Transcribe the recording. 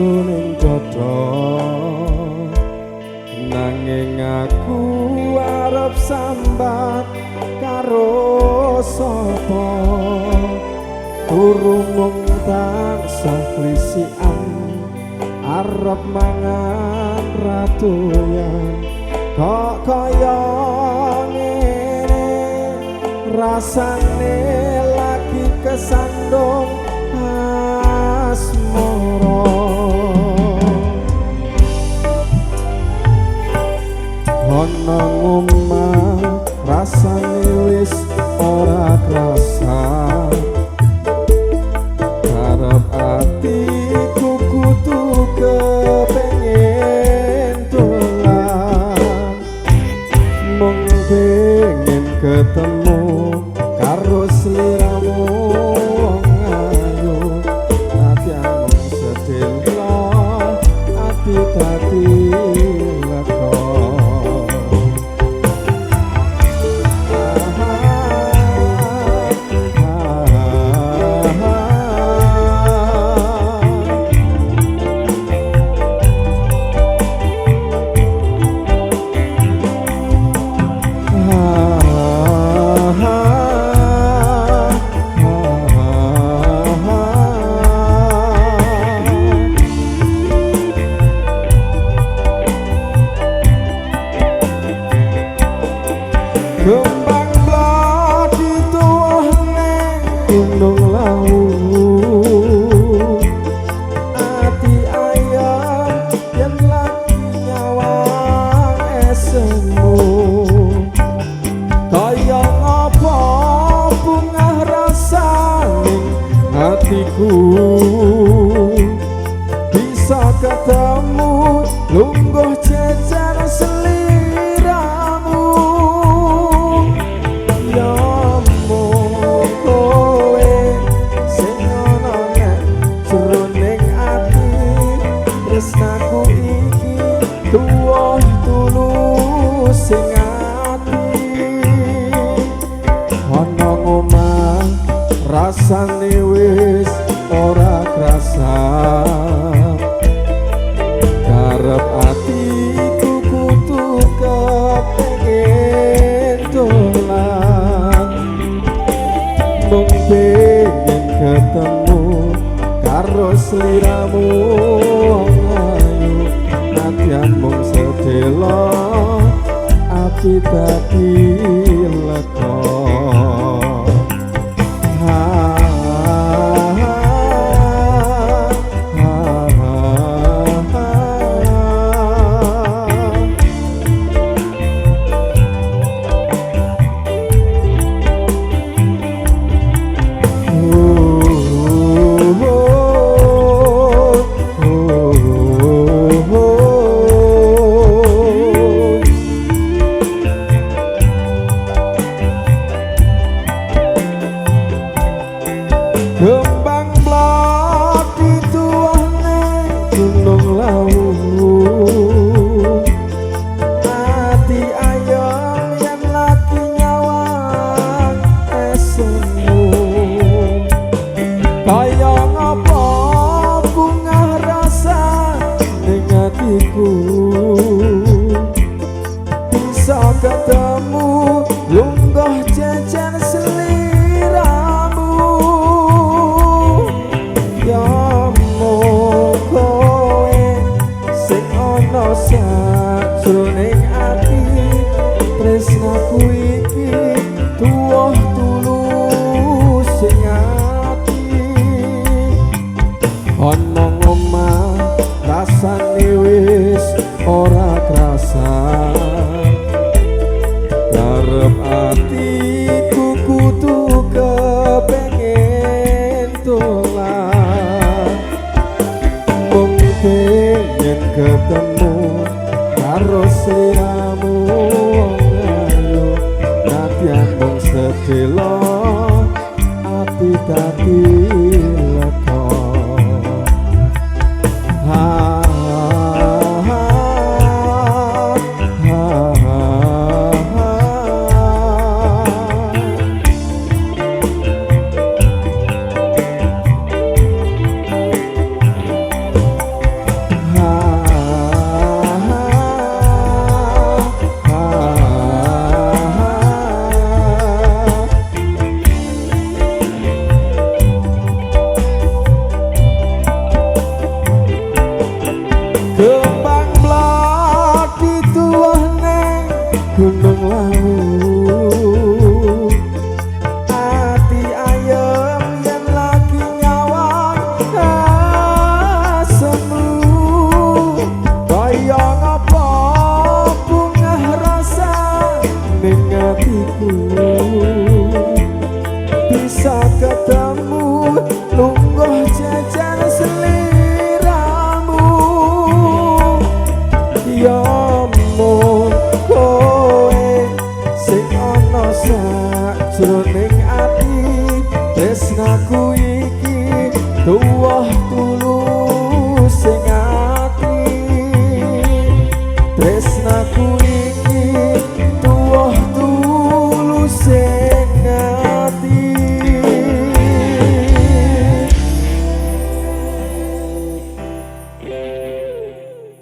sajroning dodo nanging aku arep sambat karo sapa turu mung tansah klisikan arep mangan ratuyan kok kaya ngene rasane lagi kesandung asmara ana ngomah rasane wis ora krasa arep atiku kudu kepengin dolan mung pengen ketemu karo sliramu wong ayu ati amung sedelo ati dadi lega Kembang bladi tuah neng gunung lawu ati ayam yang lagi nyawang esemu kaya ngapa bunga rasaning hatiku bisa ketemu lungguh jejer seliramu tresnaku iki tuwuh tulus sing ati ana ngomah rasane wis ora krasa karep atiku kudu kepengin dolan mung pengen ketemu karo sliramu mung sedelo ati dadi lega Kembang bladi tuah neng gunung lawu ati ayam yang lagi nyawang esemu kaya ngapa bunga rasa ning atiku bisa ketemu lungguh jejer seliramu sajroning ati tresnaku iki tuwuh tulus sing ati ana ngomah rasane wis ora krasa karep atiku kudu kepengin dolan mung pengen ketemu karo sliramu wong ayu nadyan mung sedelo ati dadi lega